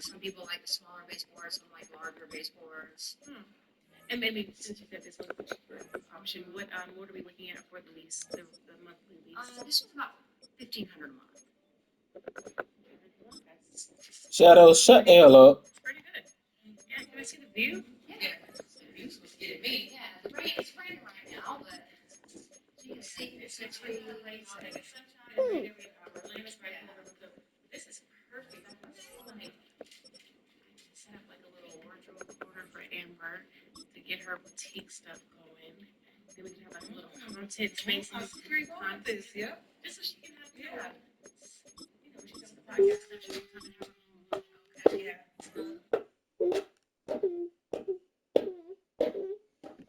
Some people like the smaller baseboards, some like larger baseboards. And maybe since you've got this little cheaper option, what are we looking at for the lease, the monthly lease? This was about $1,500 a month. Shadow, shut the hell up. It's pretty good. Yeah, can I see the view? Yeah, the view's what's getting me. Yeah, it's raining right now, but you can see It's a tree place, and it's sunshine, right every hour. Land is right over the. This is perfect. I feel like set up like a little wardrobe corner for Amber to get her boutique stuff going. Then we can have like a little content space. This, yeah. Just so she can have, she does the podcast stuff. She can come and have her own. Okay, yeah.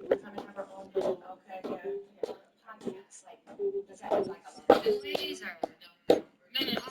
Come and have her own little. Okay, yeah. podcasts, like, does that have like a movies or no? No.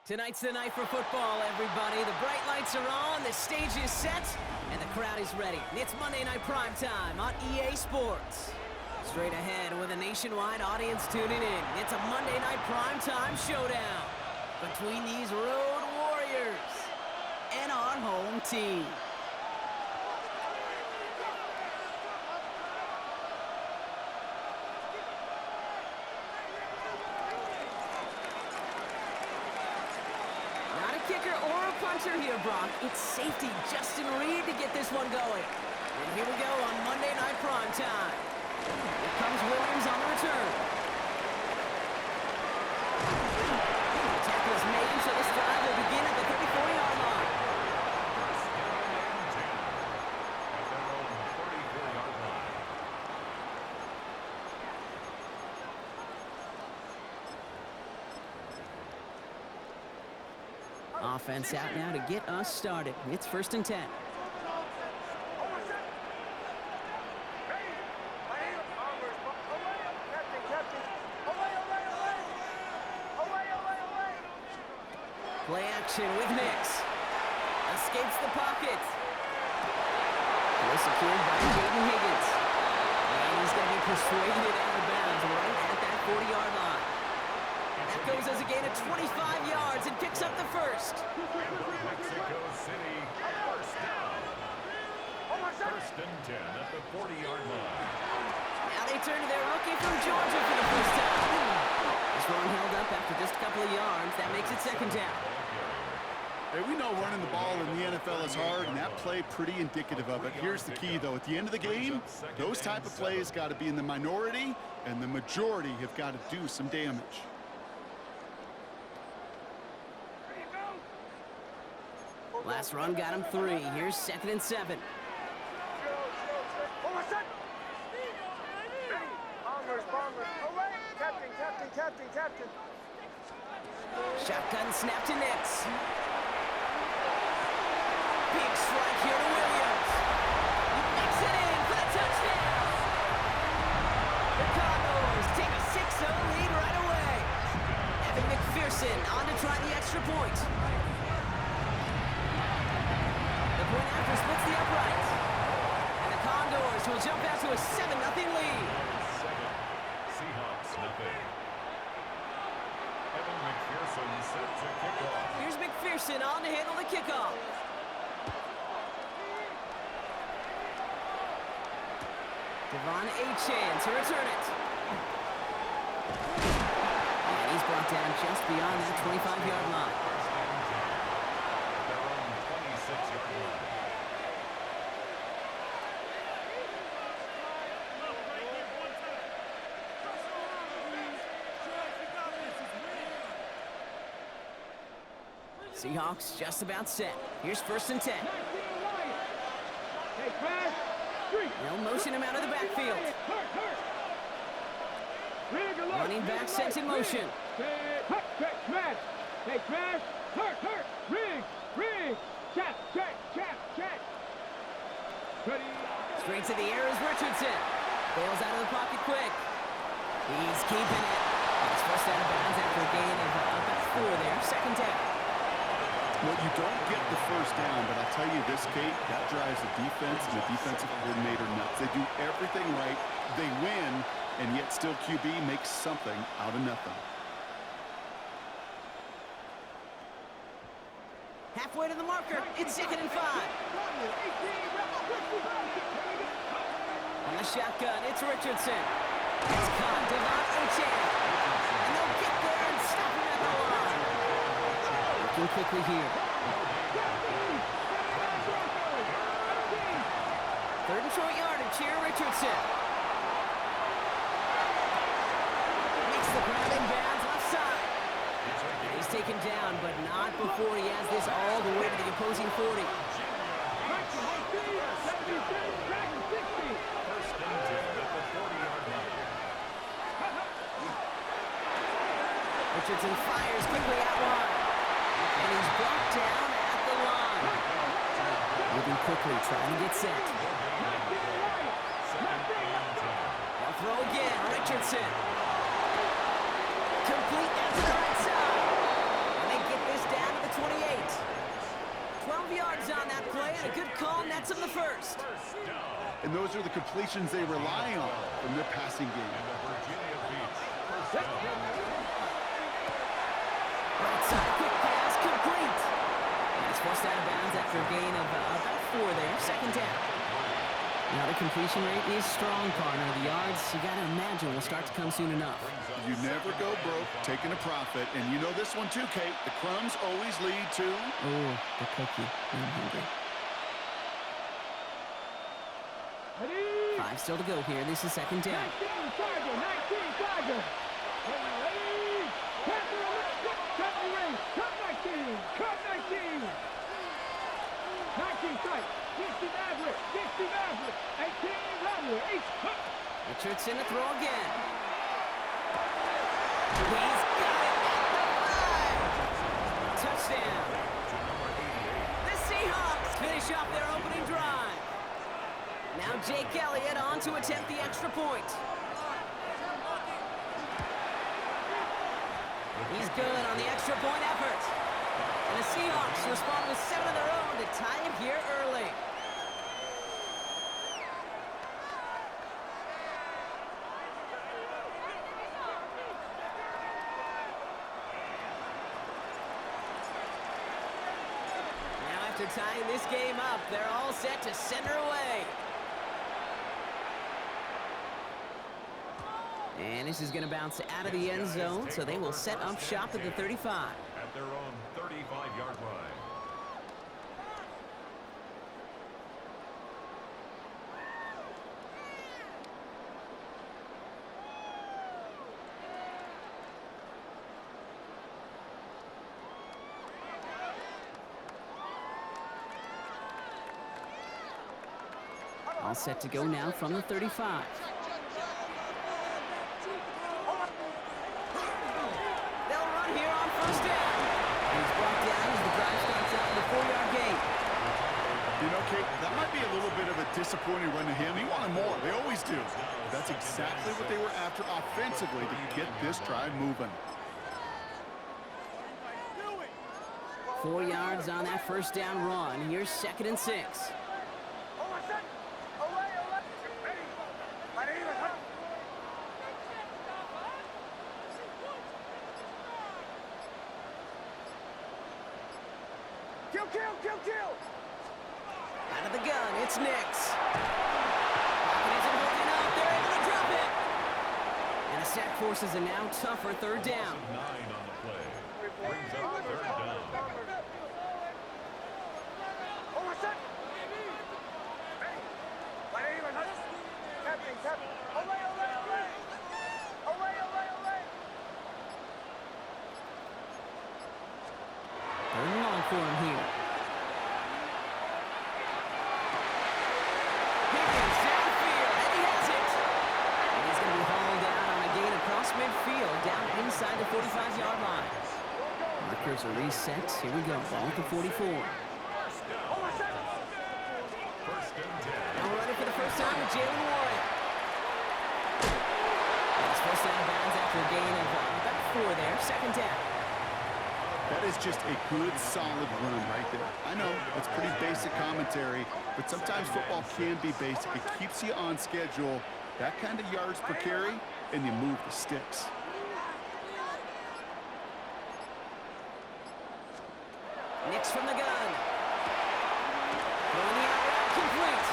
Tonight's the night for football, everybody. The bright lights are on, the stage is set, and the crowd is ready. It's Monday Night Primetime on EA Sports. Straight ahead with a nationwide audience tuning in, it's a Monday Night Primetime showdown between these road warriors and our home home team. Not a kicker or a puncher here, Brock. It's safety Justin Reed to get this one going. And here we go on Monday Night Prime Time. Here comes Williams on the return. The tackle is made, so this drive will begin at the 34-yard line. Offense out now to get us started. It's 1st and 10. Play action with Nix. Escapes the pocket. Well secured by Jaden Higgins. And he's going to be persuaded out of bounds right at that 40-yard line. That goes as a gain of 25 yards and picks up the first. Mexico City, first down. 1st and 10 at the 40-yard line. Now they turn to their rookie from Georgia for the first time. This one held up after just a couple of yards. That makes it 2nd down. Hey, we know running the ball in the NFL is hard, and that play pretty indicative of it. Here's the key, though. At the end of the game, those type of plays got to be in the minority, and the majority have got to do some damage. Last run got him 3. Here's 2nd and 7. Shotgun snap to Nix. Big strike here to Williams. He makes it in for the touchdown. The Condors take a 6-0 lead right away. Evan McPherson on to try the extra point. The point after splits the upright. And the Condors will jump out to a 7-0 lead. Seahawks, nothing. Evan McPherson set to kick off. Here's McPherson on to handle the kickoff. Devon Achane to return it. And he's brought down just beyond that 25-yard line. Their own 26-yard line. Seahawks just about set. Here's 1st and 10. They'll motion him out of the backfield. Running back sent in motion. Straight to the air is Richardson. Bails out of the pocket quick. He's keeping it. It's first out of bounds after a gain of about 4 there. 2nd down. Well, you don't get the first down, but I'll tell you this, Kate, that drives the defense and the defensive coordinator nuts. They do everything right, they win, and yet still QB makes something out of nothing. Halfway to the marker, it's 2nd and 5. On the shotgun, it's Richardson. It's caught, Devon Achane. And they'll get there and stop him at the line. Working quickly here. 3rd and short yardage here, Richardson. Makes the grab in bounds left side. And he's taken down, but not before he has this all the way to the opposing 40. Richardson fires quickly out wide. And he's brought down at the line. Moving quickly, trying to get set. They'll throw again, Richardson. Complete at the right side. And they get this down to the 28. 12 yards on that play, and a good call nets him the first. And those are the completions they rely on from their passing game. Right side, quick pass, complete. And it's It's forced out of bounds after a gain of about 4 there. Second down. Now the completion rate is strong, partner. The yards, you got to imagine, will start to come soon enough. You never go broke taking a profit. And you know this one too, Kate. The crumbs always lead to... Oh, the cookie. I'm hungry. 5 still to go here. This is second down. 19 Tiger. Cut 19. 19 strike. 60 Maverick. 18 Robert. Richardson to throw again. He's got it at the 5. Touchdown. The Seahawks finish off their opening drive. Now Jake Elliott on to attempt the extra point. He's good on the extra point effort. And the Seahawks respond with 7 of their own to tie it here early. Now after tying this game up, they're all set to center away. And this is going to bounce out of the end zone, so they will set up shop at the 35. At their own 35-yard line. All set to go now from the 35. That might be a little bit of a disappointing run to him. He wanted more. They always do. But that's exactly what they were after offensively to get this drive moving. 4 yards on that first down run. Here's 2nd and 6. Kill! Out of the gun, it's Nix. Isn't holding up. They're able to drop it. And the sack forces a now tougher 3rd down. 9 on the play. Brings up 3rd down. Third and long for him here. Midfield down inside the 45-yard line. Markers are reset. Here we go. Ball at the 44. First and 10. Now running for the first time with Jalen Warren. It's first out of bounds after a gain of about 4 there. Second down. That is just a good, solid run right there. I know it's pretty basic commentary, but sometimes football can be basic. It keeps you on schedule. That kind of yards per carry, and you move the sticks. Nix from the gun. Throwing the out route complete.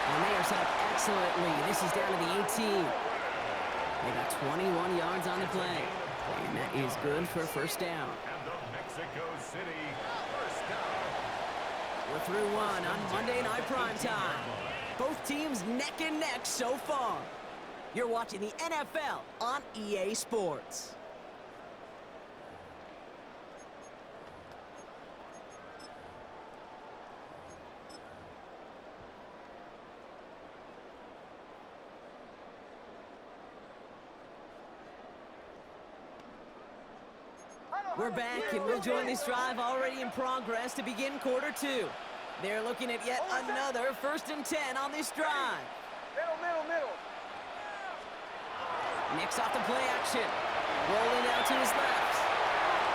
And they are set up excellently. This is down to the 18. They got 21 yards on the play. And that is good for a first down. And the Mexico City first down. We're through one on Monday Night Primetime. Both teams neck and neck so far. You're watching the NFL on EA Sports. We're back, and we'll join this drive already in progress to begin quarter 2. They're looking at yet another 1st and 10 on this drive. Middle. Nix off the play action. Rolling out to his left.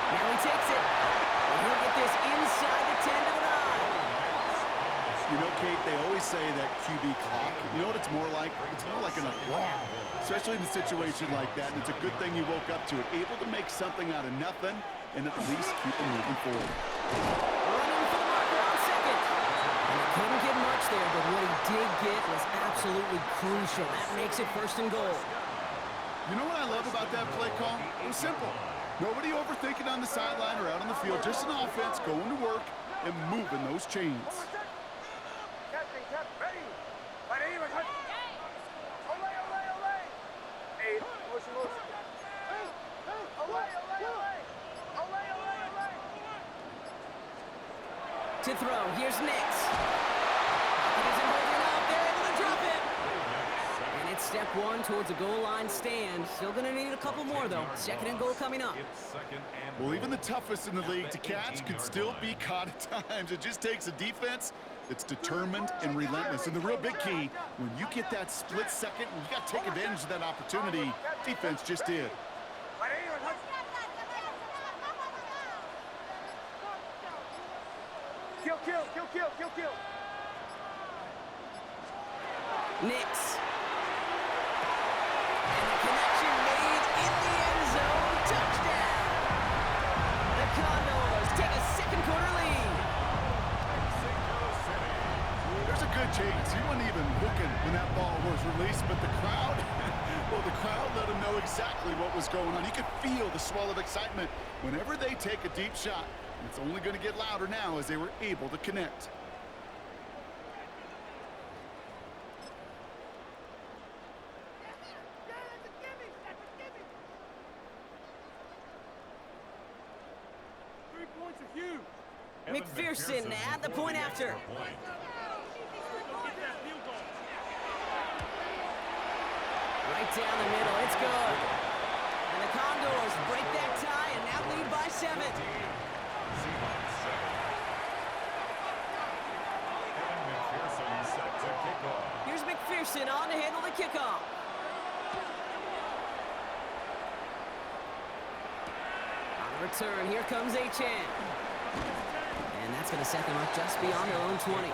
Now he takes it. And he'll get this inside the 10 to the 9. You know, Kate, they always say that QB clock. You know what it's more like? It's more like an alarm, especially in a situation like that. And it's a good thing you woke up to it, able to make something out of nothing and at least keep it moving forward. Running there, but what he did get was absolutely crucial. That makes it 1st and goal. You know what I love about that play call? It was simple. Nobody overthinking on the sideline or out on the field. Just an offense going to work and moving those chains. To throw, here's Nix. He doesn't hold it up, they're able to drop it. And it's step 1 towards a goal line stand. Still gonna need a couple more though. 2nd and goal coming up. Well, even the toughest in the league to catch could still be caught at times. It just takes a defense that's determined and relentless. And the real big key, when you get that split second, you got to take advantage of that opportunity. Defense just did. Kill. Nix. And the connection made in the end zone. Touchdown. The Condors take a 2nd quarter lead. There's a good chance he wasn't even looking when that ball was released, but the crowd, well, the crowd let him know exactly what was going on. He could feel the swell of excitement whenever they take a deep shot. It's only going to get louder now as they were able to connect. McPherson at the point after. Right down the middle, it's good. And the Condors break that tie and now lead by 7. Here's McPherson on to handle the kickoff. On the return, here comes Achane. And that's going to set them up just beyond their own 20.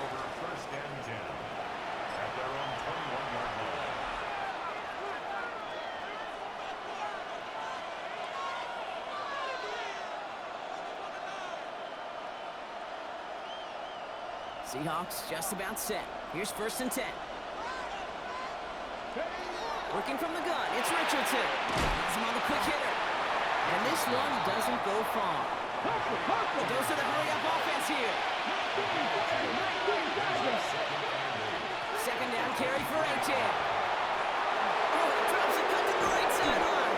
Seahawks just about set. Here's 1st and 10. Working from the gun, it's Richardson. He's him on the quick hitter. And this one doesn't go far. It goes to the hurry-up offense here. 2nd down carry for Achane. Oh, he drops it, cut to the right sideline.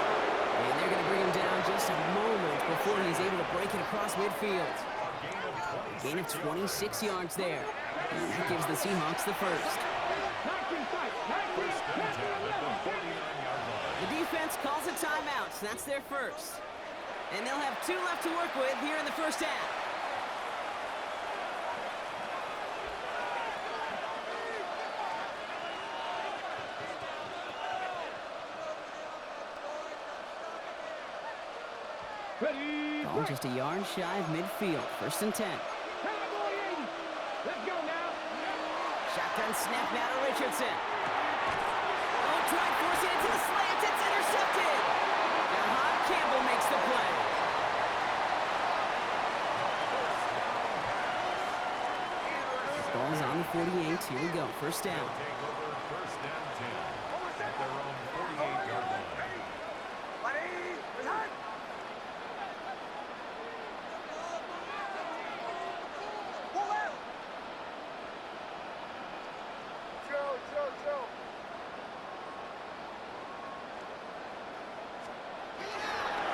And they're going to bring him down just a moment before he's able to break it across midfield. Gain of 26 yards there. And that gives the Seahawks the 1st. The defense calls a timeout, so that's their 1st. And they'll have 2 left to work with here in the 1st half. Ball just a yard shy of midfield. 1st and 10. Let's go now. Shotgun snap now to Richardson. Oh, try forcing it to the slant. It's intercepted. Jahan Campbell makes the play. Ball's on the 48. Here we go. 1st down.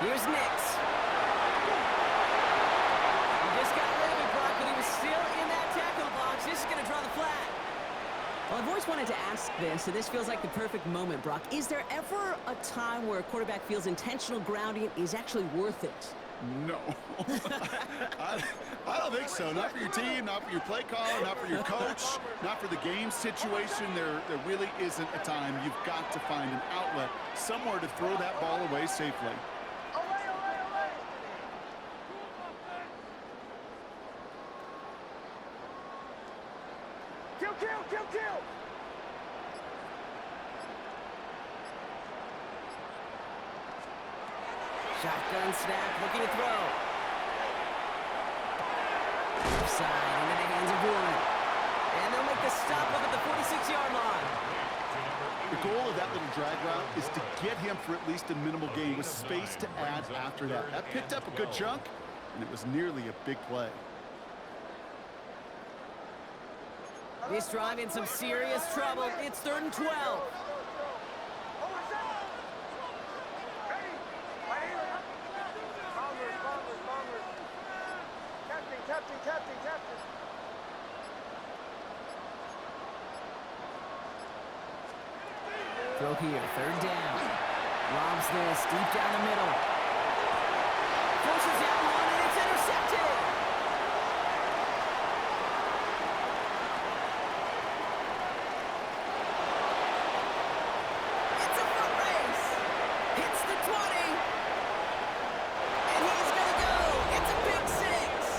Here's Nix. He just got rid of it, Brock, but he was still in that tackle box. This is going to draw the flag. Well, I've always wanted to ask this, and this feels like the perfect moment, Brock. Is there ever a time where a quarterback feels intentional grounding is actually worth it? No. I don't think so. Not for your team, not for your play caller, not for your coach, not for the game situation. There really isn't a time. You've got to find an outlet, somewhere to throw that ball away safely. Kill! Shotgun snap, looking to throw. Offside into the hands of Warren. And they'll make the stop up at the 46-yard line. The goal of that little drag route is to get him for at least a minimal gain with space to add after that. That picked up a good chunk, and it was nearly a big play. This drive in some serious trouble. It's 3rd and 12. Captain. Throw here, 3rd down. Lobs this deep down the middle. Forces out one, and it's intercepted. It's a foot race. Hits the 20. And he's going to go. It's a big 6.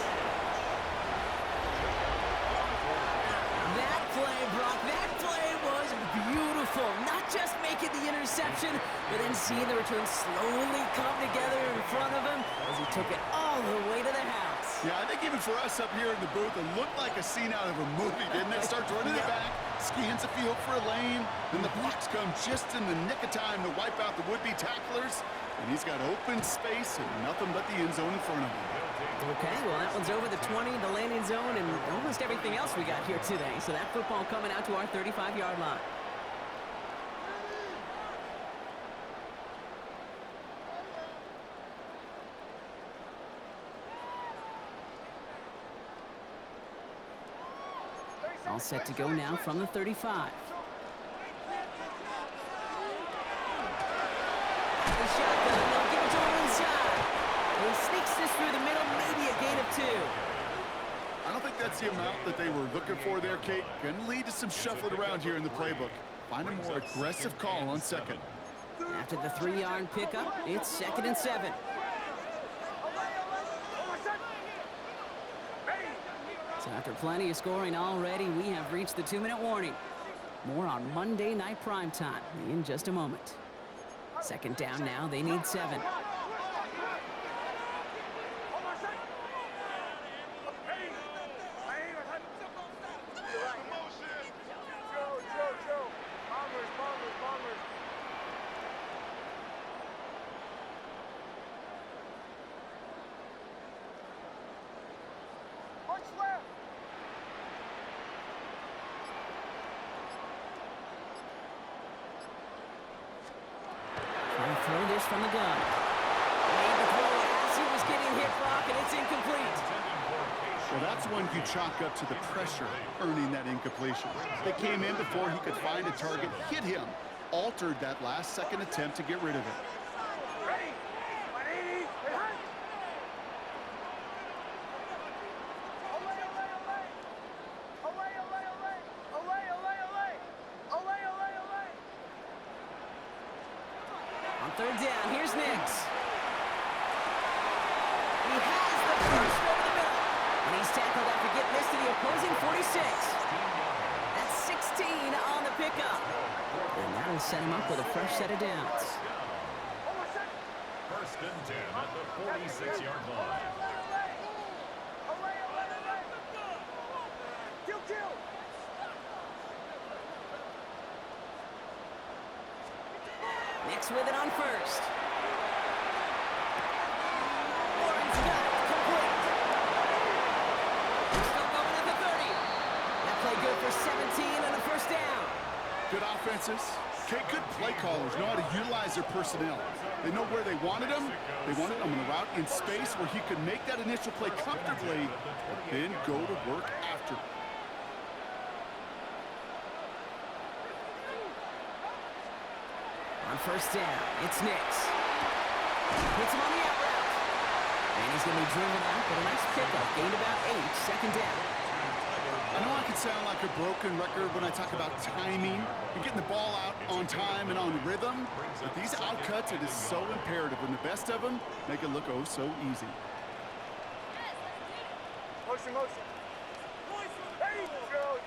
That play, Brock, that play was beautiful. Not just making the interception, but then seeing the return slowly come together in front of him as he took it all the way to the house. Yeah, I think even for us up here in the booth, it looked like a scene out of a movie, didn't it? Starts running it back, scans the field for a lane, then the blocks come just in the nick of time to wipe out the would-be tacklers, and he's got open space and nothing but the end zone in front of him. Okay, well, that one's over the 20, the landing zone, and almost everything else we got here today. So that football coming out to our 35-yard line. All set to go now from the 35. The shotgun, they'll give it to him inside. He sneaks this through the middle, maybe a gain of 2. I don't think that's the amount that they were looking for there, Kate. Going to lead to some shuffling around here in the playbook. Find a more aggressive call on 2nd. After the 3-yard pickup, it's 2nd and 7. So after plenty of scoring already, we have reached the 2-minute warning. More on Monday Night Primetime in just a moment. 2nd down now, they need 7. Throw this from the gun. Made the throw as he was getting hit, Brock, and it's incomplete. Well, that's one you chalk up to the pressure earning that incompletion. They came in before he could find a target, hit him, altered that last-second attempt to get rid of it. On 3rd down, here's Nix. He has the first over the middle. And he's tackled after getting this to the opposing 46. That's 16 on the pickup. And that'll set him up with a fresh set of downs. 1st and 10 at the 46-yard line. Nix with it on 1st. Warren's got it, complete. Still going at the 30. That play good for 17 and a 1st down. Good offenses. Okay, good play callers know how to utilize their personnel. They know where they wanted them. They wanted them on a route in space where he could make that initial play comfortably, but then go to work after. On 1st down, it's Nix. Hits him on the out route. And he's going to be driven out, but a nice pickup. Gained about 8, 2nd down. I know I can sound like a broken record when I talk about timing and getting the ball out on time and on rhythm, but these outcuts, it is so imperative, and the best of them make it look oh so easy. Motion. Hey, Joe.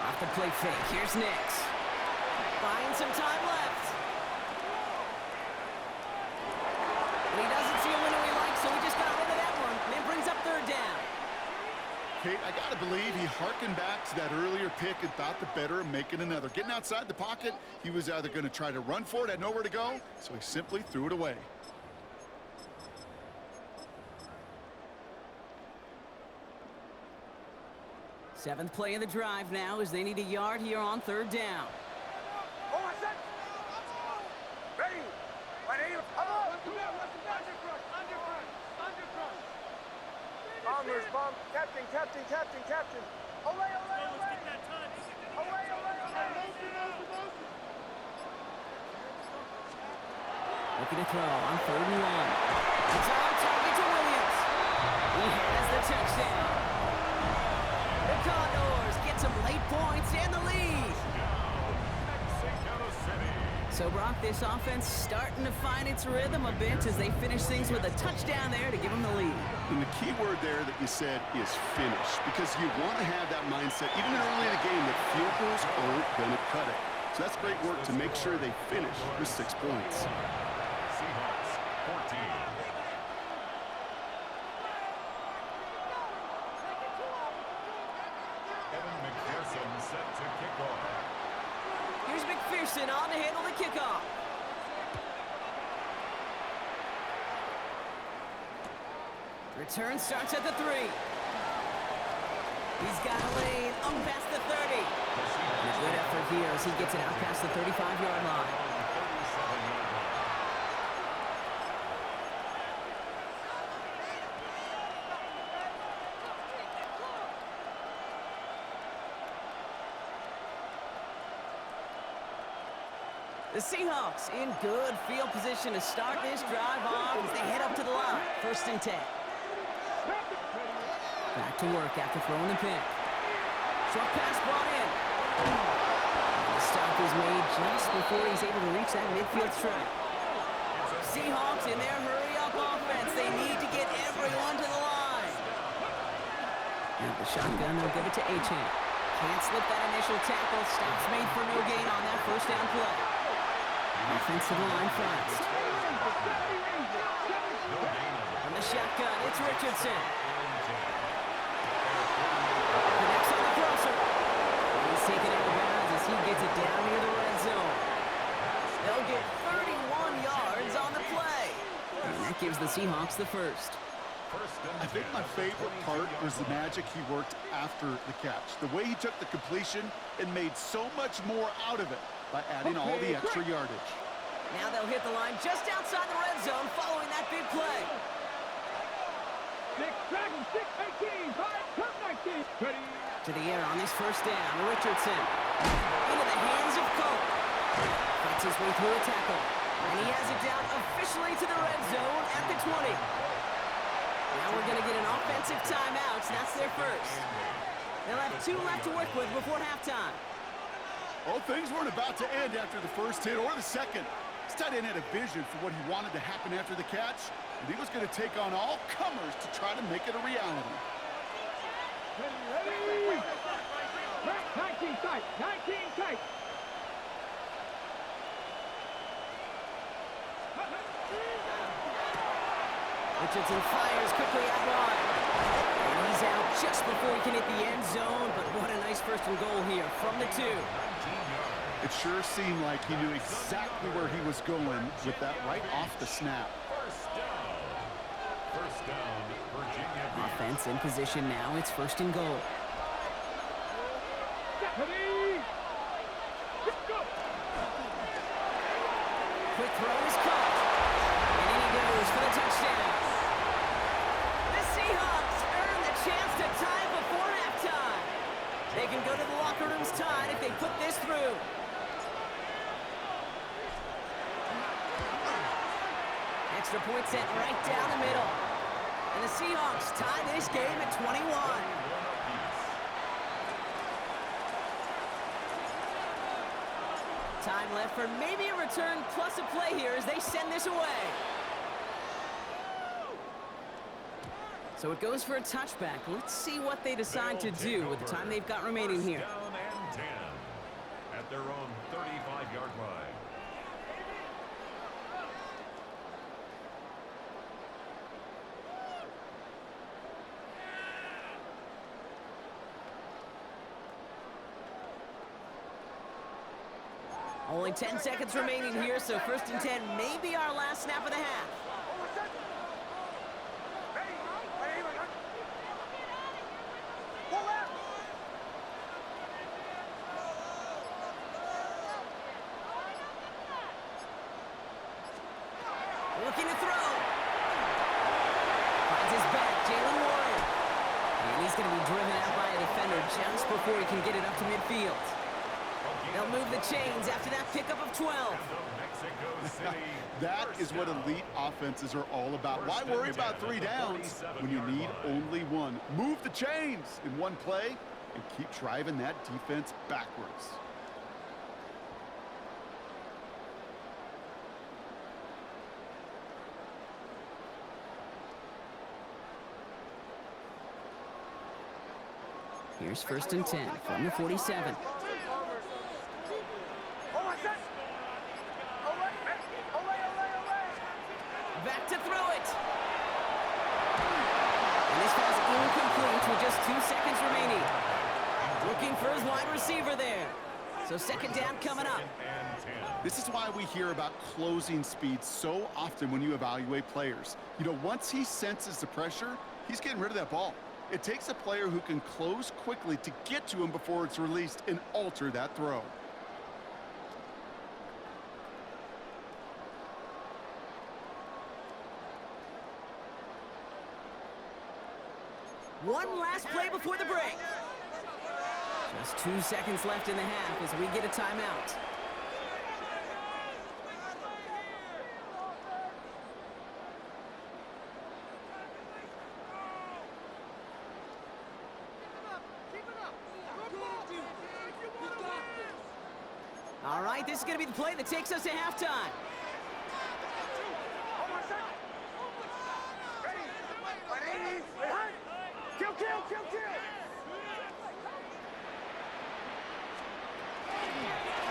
Off the play fake, here's Nix. Buying some time left. And he doesn't see a winner he likes, so Kate, I got to believe he hearkened back to that earlier pick and thought the better of making another. Getting outside the pocket, he was either going to try to run for it, had nowhere to go, so he simply threw it away. Seventh play of the drive now as they need a yard here on third down. Bombers, bomb. Captain. Olay, olay, olay. Olay, olay, olay. Looking to throw on third and one. It's on target to Williams. He has the touchdown. The Condors get some late points and the lead. So, Brock, this offense starting to find its rhythm a bit as they finish things with a touchdown there to give them the lead. And the key word there that you said is finish, because you want to have that mindset, even early in the game, that field goals aren't going to cut it. So that's great work to make sure they finish with 6 points. Seahawks, 14. Evan McPherson set to kick off. Here's McPherson on to handle the kickoff. Return starts at the 3. He's got a lane up past the 30. And a good effort here as he gets it out past the 35-yard line. The Seahawks in good field position to start this drive off as they head up to the line. 1st and 10. Back to work after throwing the pick. Short pass brought in. The stop is made just before he's able to reach that midfield stripe. Seahawks in their hurry-up offense. They need to get everyone to the line. And the shotgun, they'll give it to Achane. Can't slip that initial tackle. Stops made for no gain on that first down play. Offensive line fast. From the shotgun, it's Richardson. Connects on the crosser. He's taken out of bounds as he gets it down near the red zone. They'll get 31 yards on the play. And that gives the Seahawks the first. I think my favorite part was the magic he worked after the catch. The way he took the completion and made so much more out of it by adding all the extra yardage. Now they'll hit the line just outside the red zone following that big play. 6, Dragon, 6, 18, 5, turn 19. Ready. To the air on this first down, Richardson. Into the hands of Cole. Fights his way through a tackle. And he has it down officially to the red zone at the 20. Now we're going to get an offensive timeout. That's their first. They'll have 2 left to work with before halftime. Well, things weren't about to end after the first hit or the second. This tight end had a vision for what he wanted to happen after the catch, and he was going to take on all comers to try to make it a reality. Ready. 19 tight, 19 tight. Richardson fires quickly out wide. And he's out just before he can hit the end zone, but what a nice first and goal here from the 2. It sure seemed like he knew exactly where he was going with that right off the snap. First down, Virginia. Offense in position now. It's 1st and goal. Ready. Go. Quick throw is caught. And in he goes for the touchdown. The Seahawks earn the chance to tie before halftime. They can go to the locker rooms tied if they put this through. Extra point sent right down the middle. And the Seahawks tie this game at 21. Time left for maybe a return plus a play here as they send this away. So it goes for a touchback. Let's see what they decide to do with the time they've got remaining here. First down and 10 at their own 35-yard line. Only 10 seconds remaining here, so 1st and 10 may be our last snap of the half. Looking to throw. Finds his back, Jalen Warren. And he's going to be driven out by a defender just before he can get it up to midfield. They'll move the chains after that pickup of 12. That is what elite offenses are all about. Why worry about 3 downs when you need only 1? Move the chains in one play and keep driving that defense backwards. Here's 1st and 10 from the 47. Back to throw it. And this pass incomplete with just 2 seconds remaining. Looking for his wide receiver there. So 2nd down coming up. This is why we hear about closing speed so often when you evaluate players. You know, once he senses the pressure, he's getting rid of that ball. It takes a player who can close quickly to get to him before it's released and alter that throw. One last play before the break. Just 2 seconds left in the half as we get a timeout. All right, this is going to be the play that takes us to halftime.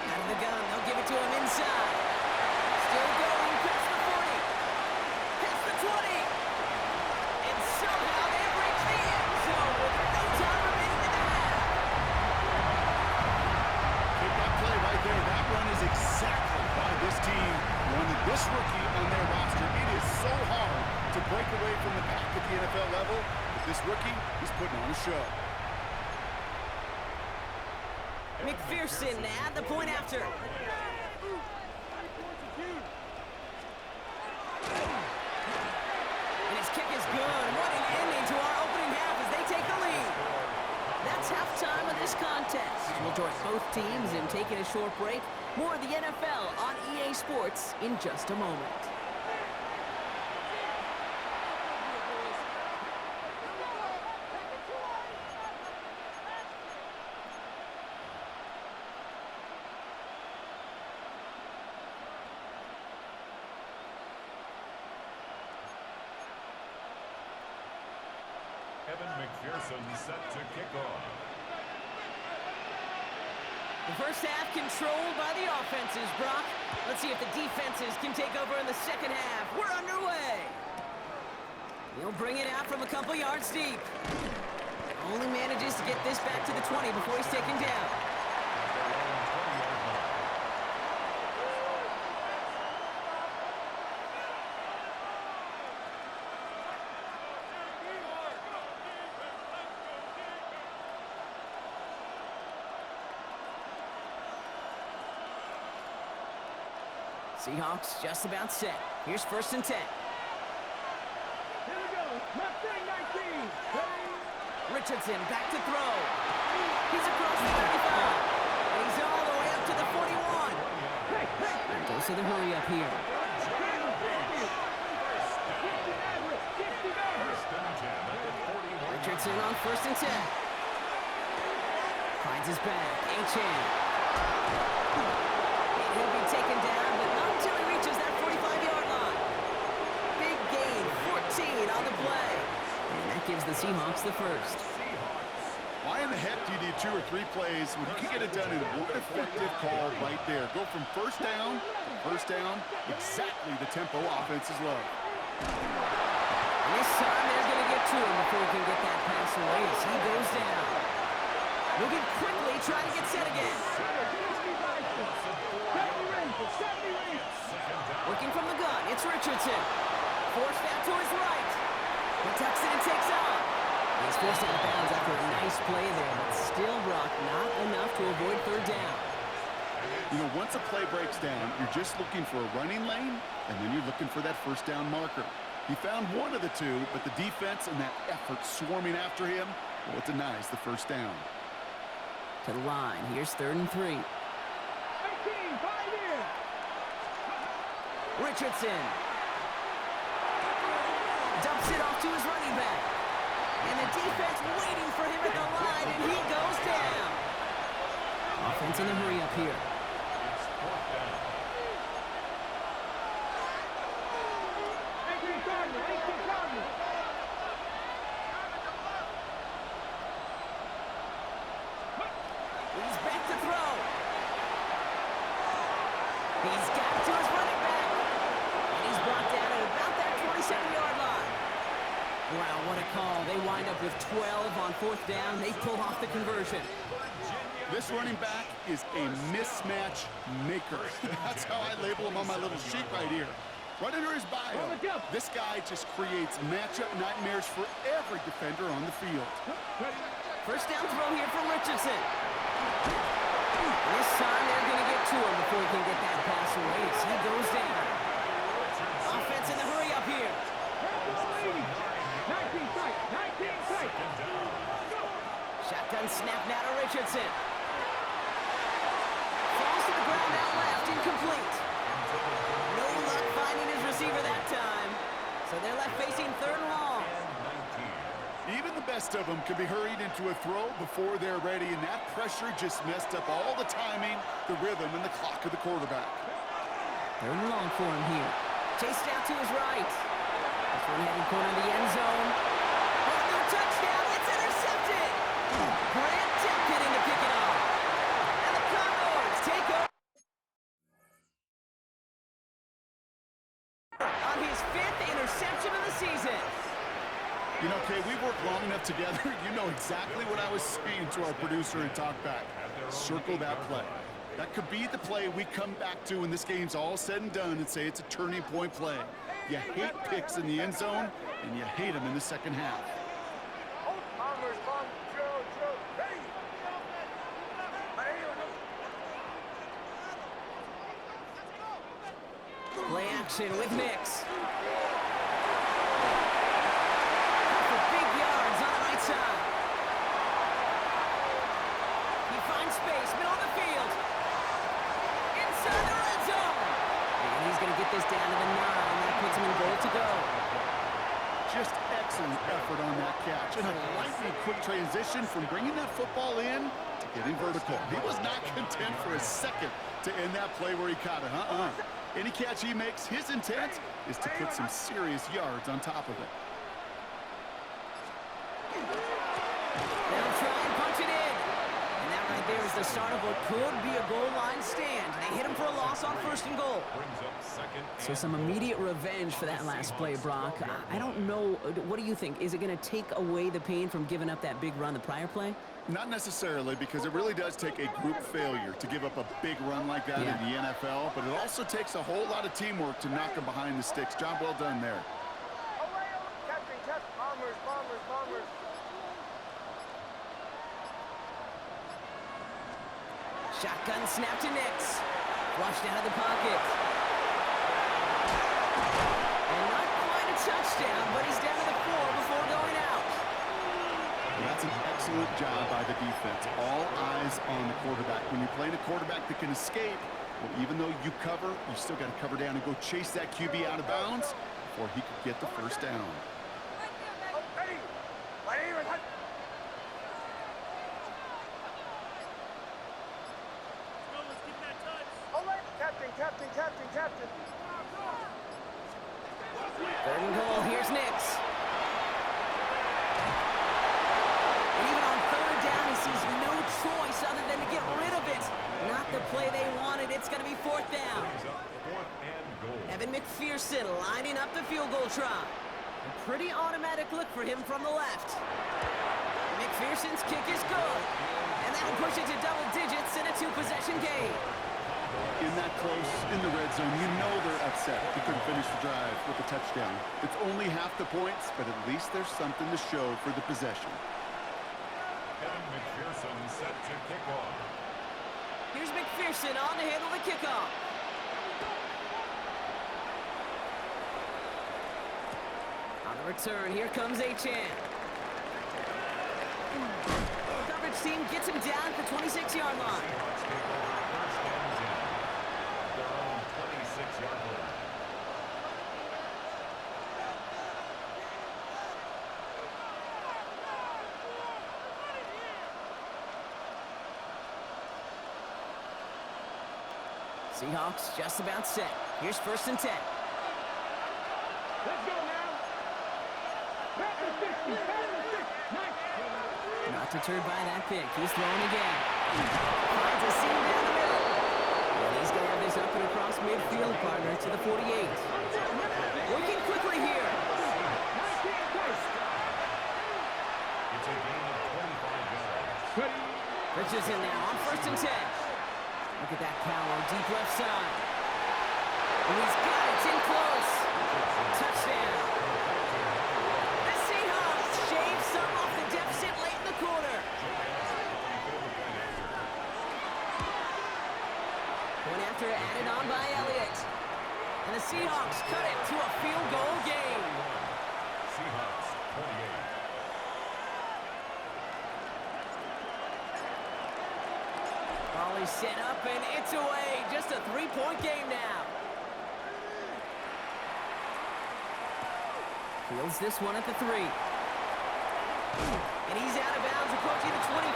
Out of the gun, they'll give it to him inside. Still going past the 40. Past the 20. And somehow they've reached the end zone with no time remaining in the half. Take that play right there. That run is exactly why this team wanted this rookie on their roster. It is so hard to break away from the pack at the NFL level, but this rookie is putting on a show. McPherson at the point after. And his kick is good. What an ending to our opening half as they take the lead. That's halftime of this contest. We'll join both teams in taking a short break. More of the NFL on EA Sports in just a moment. McPherson set to kick off. The first half controlled by the offenses, Brock. Let's see if the defenses can take over in the second half. We're underway. He'll bring it out from a couple yards deep. Only manages to get this back to the 20 before he's taken down. Seahawks just about set. Here's 1st and 10. Here we go. Mustang 19. Richardson back to throw. He's across the 35. And he's all the way up to the 41. And goes to the hurry up here. Richardson on 1st and 10. Finds his back. Achane. He'll be taken down, but not until he reaches that 45-yard line. Big gain, 14 on the play. And that gives the Seahawks the first. Why in the heck do you need 2 or 3 plays when you can get it done in one effective call right there? Go from first down to first down, exactly the tempo offenses love. And this time they're going to get to him before he can get that pass away as he goes down. Moving quickly, trying to get set again. Working from the gun, it's Richardson. Forced out to his right. Protects it and takes off. He's forced out of bounds after a nice play there, but still, Brock, not enough to avoid third down. You know, once a play breaks down, you're just looking for a running lane, and then you're looking for that first down marker. He found one of the two, but the defense and that effort swarming after him, well, it denies the first down. To the line, here's 3rd and 3. 18, 5 here. Richardson dumps it off to his running back. And the defense waiting for him at the line, and he goes down. Offense in the hurry up here. He's back to throw. He's got to his running back. And he's brought down at about that 27-yard line. Wow, what a call. They wind up with 12 on 4th down. They pull off the conversion. This running back is a mismatch maker. That's how I label him on my little sheet right here. Right under his bio, this guy just creates matchup nightmares for every defender on the field. First down throw here for Richardson. This time they're going to get to him before he can get that pass away as he goes down. Offense in the hurry up here. 19 tight. Shotgun snap now to Richardson. Falls to the ground out left, incomplete. No luck finding his receiver that time. So they're left facing 3rd and long. Even the best of them can be hurried into a throw before they're ready, and that pressure just messed up all the timing, the rhythm, and the clock of the quarterback. 3rd and long for him here. Chased out to his right. This one heading corner of the end zone. Oh, no touchdown. It's intercepted. Grant Tech getting to pick it up. And the Cowboys take over on his 5th interception of the season. You know, Kay, we worked long enough together. You know exactly what I was saying to our producer and talkback. Circle that play. That could be the play we come back to when this game's all said and done and say it's a turning point play. You hate picks in the end zone, and you hate them in the second half. Play action with Nix. Space, middle of the field. Inside the red zone. And he's going to get this down to the 9. That puts him in goal to go. Just excellent effort on that catch. And a lightning quick transition from bringing that football in to getting vertical. He was not content for a second to end that play where he caught it. Any catch he makes, his intent is to put some serious yards on top of it. Now try and punch it in. There is the start of what could be a goal line stand. They hit him for a loss on 1st and goal. So some immediate revenge for that last play, Brock. I don't know. What do you think? Is it going to take away the pain from giving up that big run the prior play? Not necessarily, because it really does take a group failure to give up a big run like that in the NFL. But it also takes a whole lot of teamwork to knock them behind the sticks. Job well done there. Bombers. Shotgun snap to Nix. Flushed out of the pocket. And not quite a touchdown, but he's down to the 4 before going out. And that's an excellent job by the defense. All eyes on the quarterback. When you're playing a quarterback that can escape, well, even though you cover, you still got to cover down and go chase that QB out of bounds before he could get the first down. Captain. 3rd and goal, here's Nix. And even on 3rd down, he sees no choice other than to get rid of it. Not the play they wanted. It's going to be 4th down. Evan McPherson lining up the field goal try. A pretty automatic look for him from the left. McPherson's kick is good. And that'll push it to double digits in a 2-possession game. In that close, in the red zone, you know they're upset. They couldn't finish the drive with a touchdown. It's only half the points, but at least there's something to show for the possession. Kevin McPherson set to kick off. Here's McPherson on to handle the kickoff. On the return, here comes Achane. Coverage team gets him down at the 26-yard line. Seahawks take over first and 10. Their own 26-yard line. Seahawks just about set. Here's first and 10. Let's go now. Back to 60. Back to 60. Nice. Not deterred by that pick. He's throwing again. Finds a seam down the middle. And he's going to have this up and across midfield, partner, to the 48. Working quickly here. It's a gain of 25 yards. Richardson now on first and 10. Look at that power, deep left side. And he's got it, it's in close. Touchdown. The Seahawks shave some off the deficit late in the quarter. Point after added on by Elliott. And the Seahawks cut it to a field goal game. Seahawks 28. Ball is set up and it's away. Just a 3-point game now. Fields this one at the 3. And he's out of bounds approaching the 25.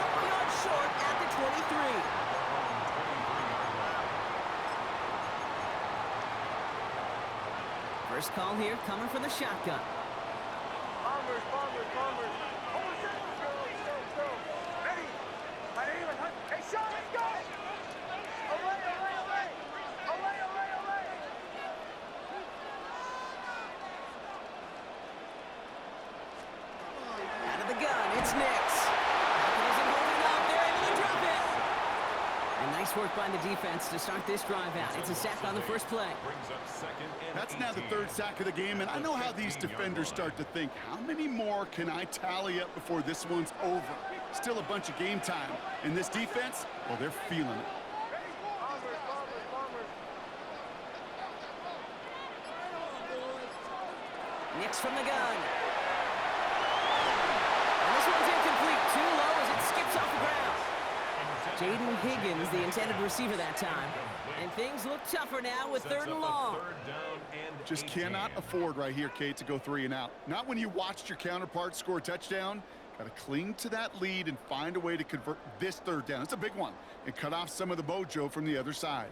Couple yards short at the 23. First call here coming from the shotgun. Bombers. Go. Ready. Hey, Sean, let's go. Away. Out of the gun, it's Nix. Falcons isn't holding up. They're able to drop it. And nice work by the defense to start this drive out. It's a sack on the first play. Brings up second and That's now the 18. third sack of the game, and I know how these defenders start to think, how many more can I tally up before this one's over? Still a bunch of game time. And this defense, well, they're feeling it. Nix from the gun. And this one's incomplete. Too low as it skips off the ground. Jaden Higgins, the intended receiver that time. And things look tougher now with third and long. Third down and Just 18. cannot afford right here, Kate, to go 3 and out. Not when you watched your counterpart score a touchdown. Got to cling to that lead and find a way to convert this third down. It's a big one. And cut off some of the mojo from the other side.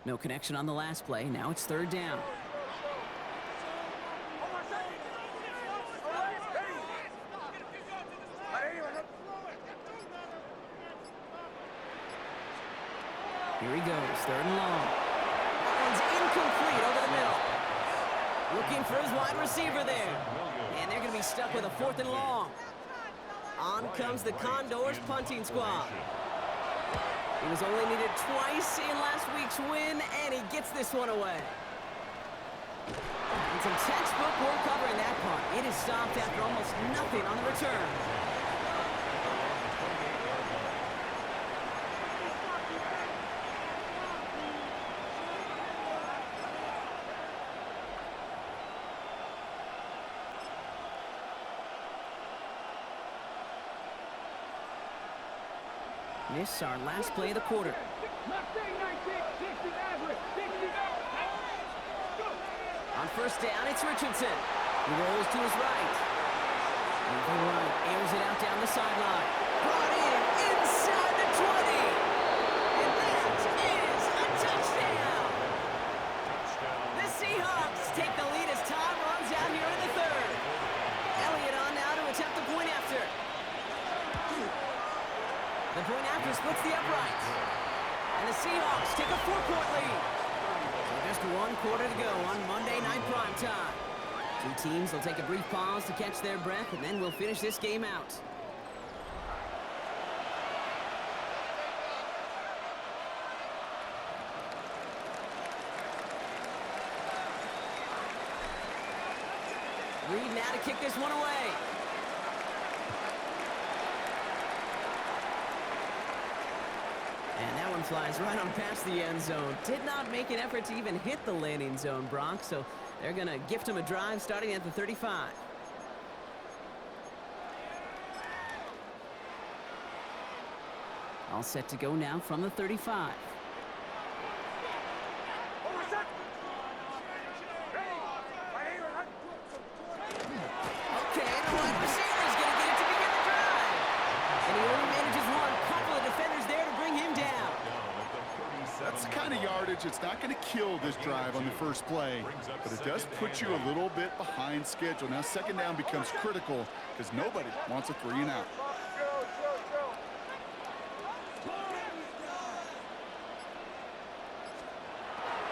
No connection on the last play. Now it's third down. Here he goes, third and long. That one's incomplete over the middle. Looking for his wide receiver there. And they're going to be stuck with a fourth and long. On comes the Condors punting squad. He was only needed twice in last week's win, and he gets this one away. And some textbook work covering that punt. It is stopped after almost nothing on the return. This our last play of the quarter. On first down, it's Richardson. He rolls to his right. Moving right, airs it out down the sideline. Brought in inside the 20. And that is a touchdown. The Seahawks take the lead as time runs out here in the third. Elliott on now to attempt the point after. The point after splits the uprights. And the Seahawks take a 4-point lead. So just one quarter to go on Monday Night Primetime. Two teams will take a brief pause to catch their breath, and then we'll finish this game out. Reed now to kick this one away. And that one flies right on past the end zone. Did not make an effort to even hit the landing zone, Brock, so they're going to gift him a drive starting at the 35. All set to go now from the 35. It's not going to kill this drive on the first play, but it does put you a little bit behind schedule. Now second down becomes critical because nobody wants a 3-and-out.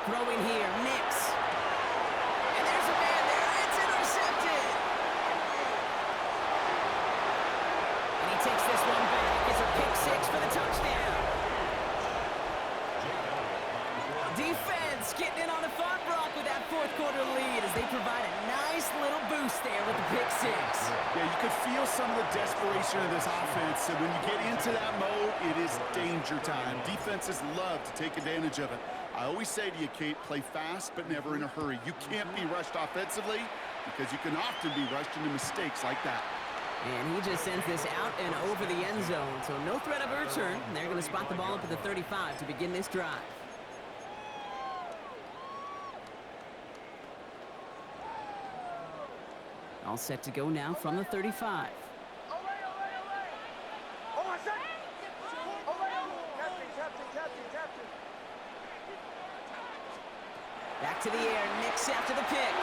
Throwing here, Nix. And there's a man there. It's intercepted. And he takes this one back. It's a pick six for the touchdown. Defense getting in on the fun, Brock, with that fourth quarter lead as they provide a nice little boost there with the pick six. Yeah, you could feel some of the desperation of this offense. And when you get into that mode, it is danger time. Defenses love to take advantage of it. I always say to you, Kate, play fast but never in a hurry. You can't be rushed offensively because you can often be rushed into mistakes like that. And he just sends this out and over the end zone. So no threat of a return. They're going to spot the ball up at the 35 to begin this drive. All set to go now from the 35. Back to the air, Nix after the pick.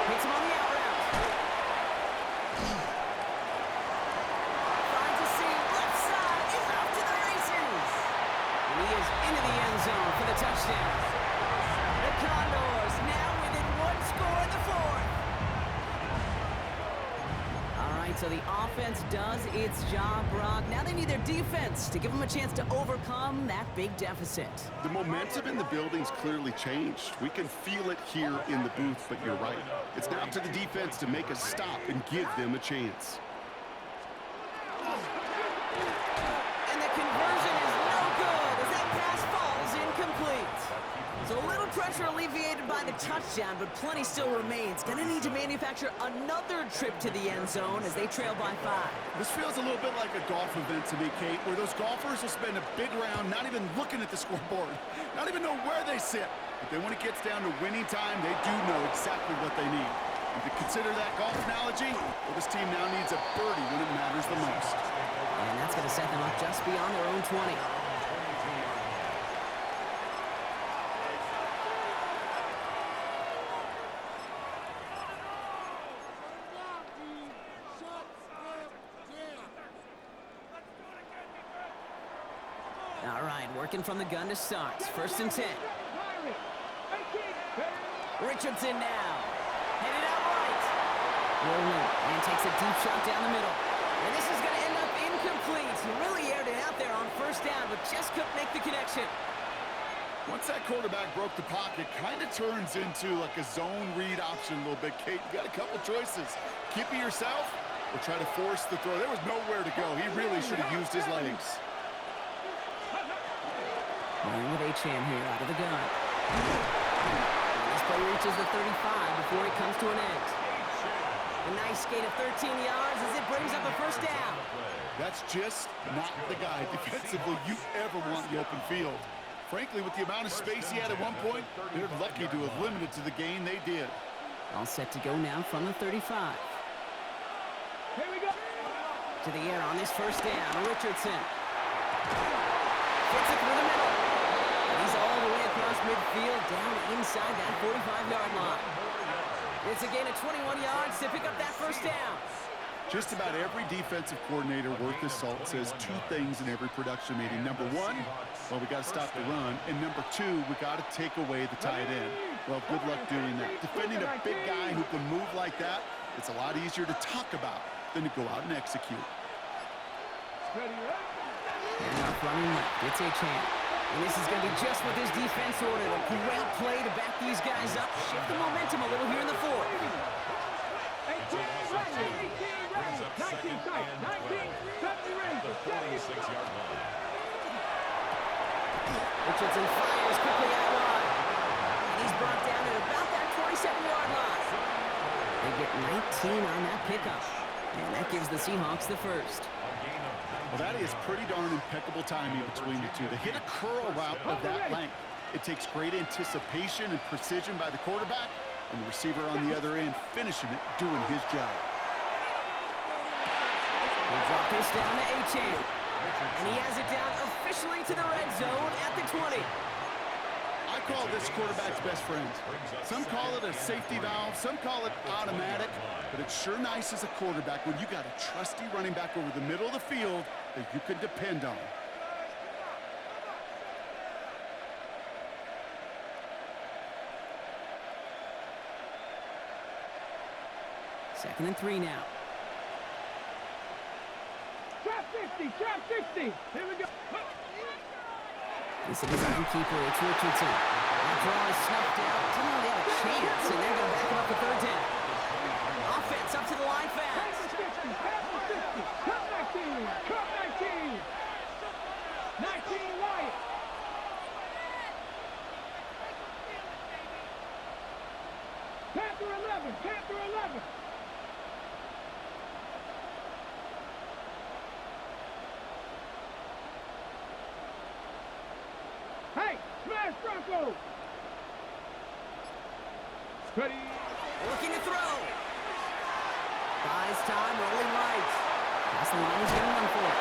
Hits him on the out route. Finds a seam, left side, is off to the races. And he is into the end zone for the touchdown. The Condors now within one score in the fourth. So the offense does its job, Brock. Now they need their defense to give them a chance to overcome that big deficit. The momentum in the building's clearly changed. We can feel it here in the booth, but you're right. It's now to the defense to make a stop and give them a chance. And the conversion is no good as that pass falls incomplete. So a little pressure alleviated by the touchdown, but plenty still remains. Gonna need to manufacture another trip to the end zone as they trail by 5. This feels a little bit like a golf event to me, Kate, where those golfers will spend a big round not even looking at the scoreboard, not even know where they sit. But then when it gets down to winning time, they do know exactly what they need. And to consider that golf analogy, well, this team now needs a birdie when it matters the most. And that's gonna set them up just beyond their own 20. All right, working from the gun to start. First and 10. Richardson now. Headed out right. Rolling and takes a deep shot down the middle. And this is going to end up incomplete. He really aired it out there on first down, but just couldn't make the connection. Once that quarterback broke the pocket, kind of turns into like a zone read option a little bit. Kate, you got a couple choices. Keep it yourself or try to force the throw. There was nowhere to go. He really should have used his legs. Playing with Achane here out of the gun. And this play reaches the 35 before it comes to an end. A nice gain of 13 yards as it brings up a first down. That's just not the guy defensively you ever want in the open field. Frankly, with the amount of space he had at one point, they're lucky to have limited to the gain they did. All set to go now from the 35. Here we go. To the air on this first down, Richardson. Fits it through the middle. And he's all the way across midfield, down inside that 45-yard line. It's a gain of 21 yards to pick up that first down. Just about every defensive coordinator worth his salt says two things in every production meeting. Number one, well, we got to stop the run. And number two, we got to take away the tight end. Well, good luck doing that. Defending a big guy who can move like that, it's a lot easier to talk about than to go out and execute. Enough running left. It's a chance. And this is going to be just what this defense ordered. A great play to back these guys up. Shift the momentum a little here in the fourth. 18 ready. 19 tight. 19, 70 Rangers. 46-yard line. Richardson fires quickly out wide. And he's brought down at about that 27-yard line. They get 19 on that pickup. And that gives the Seahawks the first. Well, that is pretty darn impeccable timing between the two. To hit a curl route of that length, it takes great anticipation and precision by the quarterback, and the receiver on the other end finishing it, doing his job. They drop this down to Achane. And he has it down officially to the red zone at the 20. I call this quarterback's best friend. Some call it a safety valve, some call it automatic, but it's sure nice as a quarterback when you got a trusty running back over the middle of the field that you can depend on. Second and 3 now. Trap 60. Trap 60. Here we go. This is his keeper. It's Richardson. That draw is snuffed out. Didn't really have a chance, and they're going to back him up for third down. Offense up to the line fast. 60. Cut 19. Cut 19. 19 Wyatt. Panther 11. Panther 11. Hey, smash Bronco! Ready? Looking to throw. Buys time, rolling right. Past the line, he's going to run for it.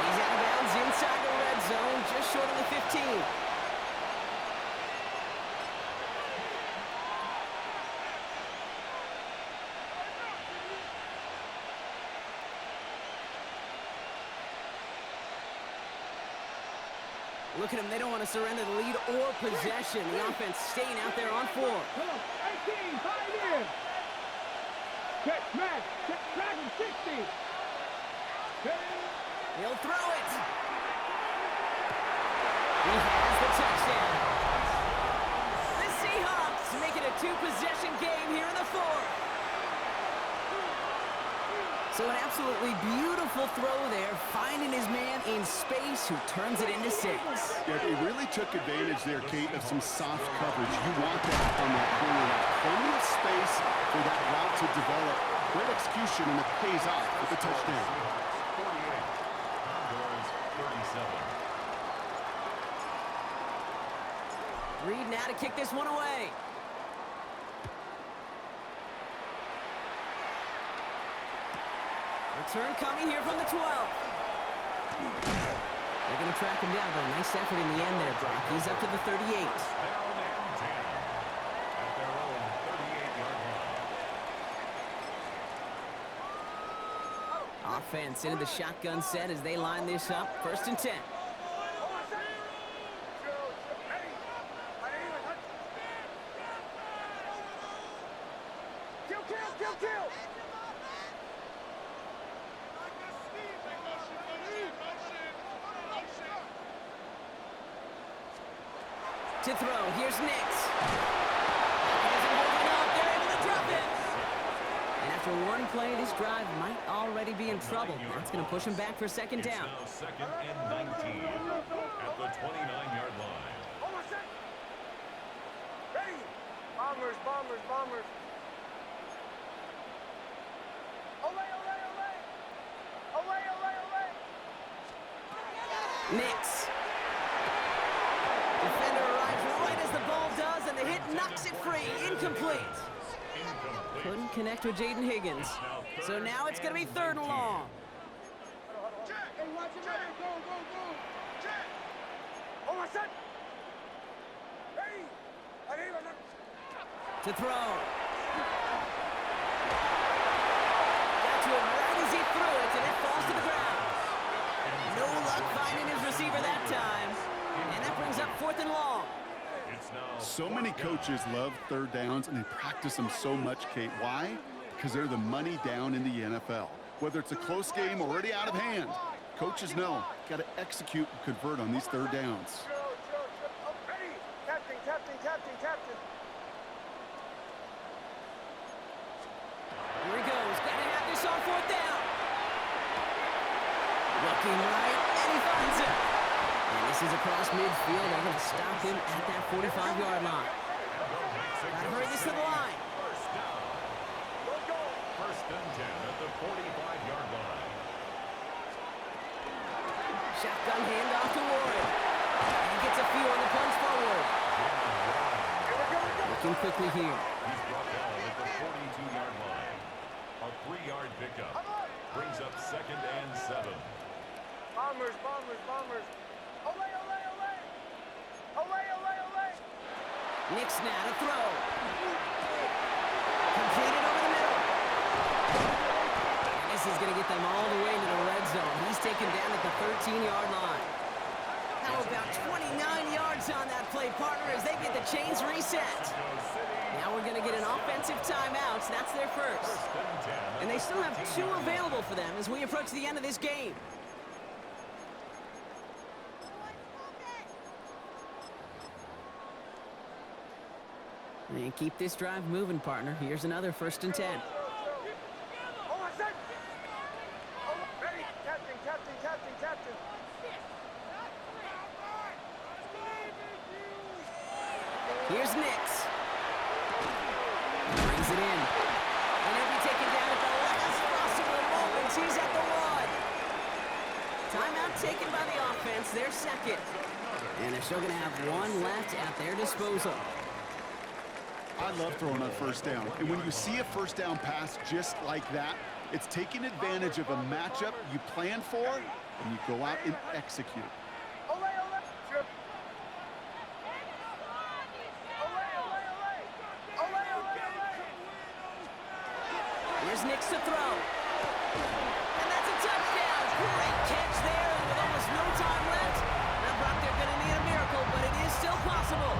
He's out of bounds inside the red zone, just short of the 15. Look at them, they don't want to surrender the lead or possession. The offense staying out there on 4. Come on, 18, tight end. Check, smash, check, dragon 60. He'll throw it. He has the touchdown. The Seahawks make it a 2-possession game here in the 4th. So an absolutely beautiful throw there, finding his man in space who turns it into 6. Yeah, they really took advantage there, Kate, of some soft coverage. You want that on that corner. Plenty of space for that route to develop. Great execution, and it pays off with the touchdown. 48. Reed now to kick this one away. Return coming here from the 12. They're going to track him down, but a nice effort in the end there, Brock. He's up to the 38. Down and 10 at their own 38-yard line. Offense into the shotgun set as they line this up. 1st and 10. Kill! To throw, here's Nix. Isn't holding up, they're able to drop it. And after one play, this drive might already be in trouble. That's going to push him back for 2nd down. It's now 2nd and 19 at the 29-yard line. Ready! Bombers! Olay! Nix. Defender arrives right as the ball does, and the hit knocks it free. Incomplete. Couldn't connect with Jaden Higgins. So now it's going to be 3rd and long. Hey, watch it, man. Go! Check! Oh, my son! Hey! To throw. Got to him right as through it, and it falls to the ground. No luck finding his receiver that time. And that brings up 4th and long. It's now So many coaches love third downs, and they practice them so much, Kate. Why? Because they're the money down in the NFL. Whether it's a close game already out of hand, coaches know, got to execute and convert on these third downs. Ready. Captain, captain, captain, captain. Here he goes. Got to have this on 4th down. Looking right, and he finds it. And this is across midfield. They're going to stop him at that 45-yard line. Got to hurry this to the line. first down. First and 10 at the 45-yard line. Shotgun handoff to Warren. And he gets a few on the punch forward. Looking quickly here. He's brought down at the 42-yard line. A 3-yard pickup brings up 2nd and 7. Bombers, bombers, bombers. Olay, olay, olay. Olay, olay, olay. Nick's now to throw. Completed over the middle. And this is going to get them all the way into the red zone. He's taken down at the 13-yard line. How about 29 yards on that play, partner, as they get the chains reset. Now we're going to get an offensive timeout. That's their first. And they still have 2 available for them as we approach the end of this game. And keep this drive moving, partner. Here's another 1st and 10. Ready. Captain, captain, captain, captain. Here's Nix. Brings it in. And he'll be taken down at the last possible moment. He's at the 1. Timeout taken by the offense. Their second. And they're still going to have 1 left at their disposal. I love throwing on first down. And when you see a first down pass just like that, it's taking advantage of a matchup you plan for, and you go out and execute. Olay, olay. Trip. Olay, olay, olay. Olay, olay, olay. Here's Nix to throw. And that's a touchdown. Great catch there, and with almost no time left. Now, Brock, they're going to need a miracle, but it is still possible.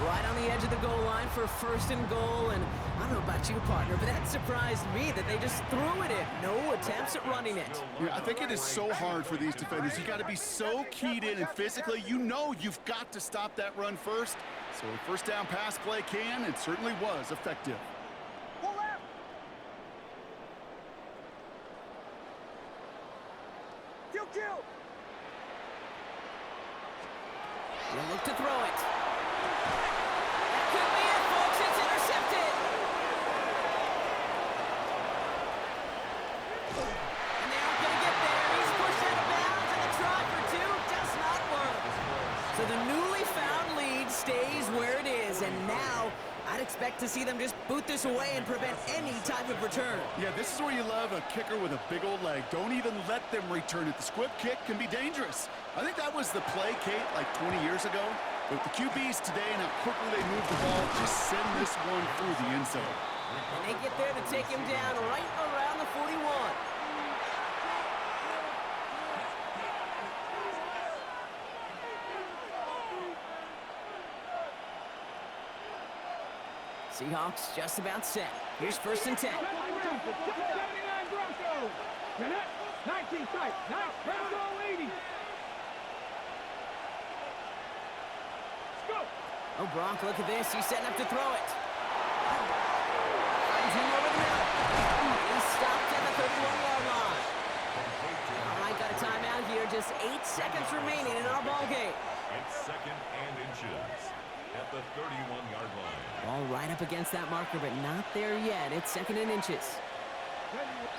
Right on the edge of the goal line for 1st and goal, and I don't know about you, partner, but that surprised me that they just threw it in. No attempts at running it. Yeah, I think it is so hard for these defenders. You got to be so keyed in, and physically, you know you've got to stop that run first. So a first down pass play can, and certainly was effective. Pull out. Kill, kill. They'll look to throw it. Could be it, folks. It's intercepted. And they aren't going to get there. He's pushed out of bounds, and the try for 2 does not work. So the newly found lead stays where it is, and now I'd expect to see them just boot this away and prevent any type of return. Yeah, this is where you love a kicker with a big old leg. Don't even let them return it. The squib kick can be dangerous. I think that was the play, Kate, like 20 years ago. But the QBs today and how quickly they move the ball, just send this one through the end zone. And they get there to take him down right around the 41. Seahawks just about set. Here's 1st and 10. 79 Broncos. 19 tight. Nice. Bravo 80. Go. Oh, Gronk, look at this. He's setting up to throw it. Finds him over the middle. He's stopped at the 31-yard line. All right, got a timeout here. Just 8 seconds remaining in our ball game. It's 2nd and inches at the 31-yard line. Ball right up against that marker, but not there yet. It's 2nd and inches.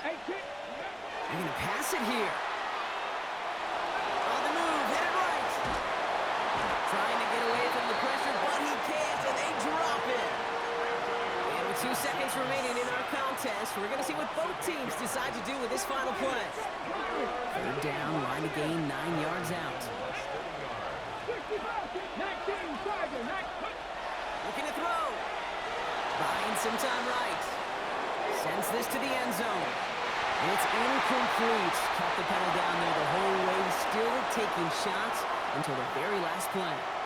8 kick. They're going to pass it here. On the move, hit it right. Trying to get away from the pressure, but he can't, and they drop it. And with 2 seconds remaining in our contest, we're going to see what both teams decide to do with this final play. 3rd down, line to gain 9 yards out. 19 Tiger. Looking to throw. Buying some time right. Sends Punts this to the end zone. It's incomplete. Kept the pedal down there the whole way, still taking shots until the very last play.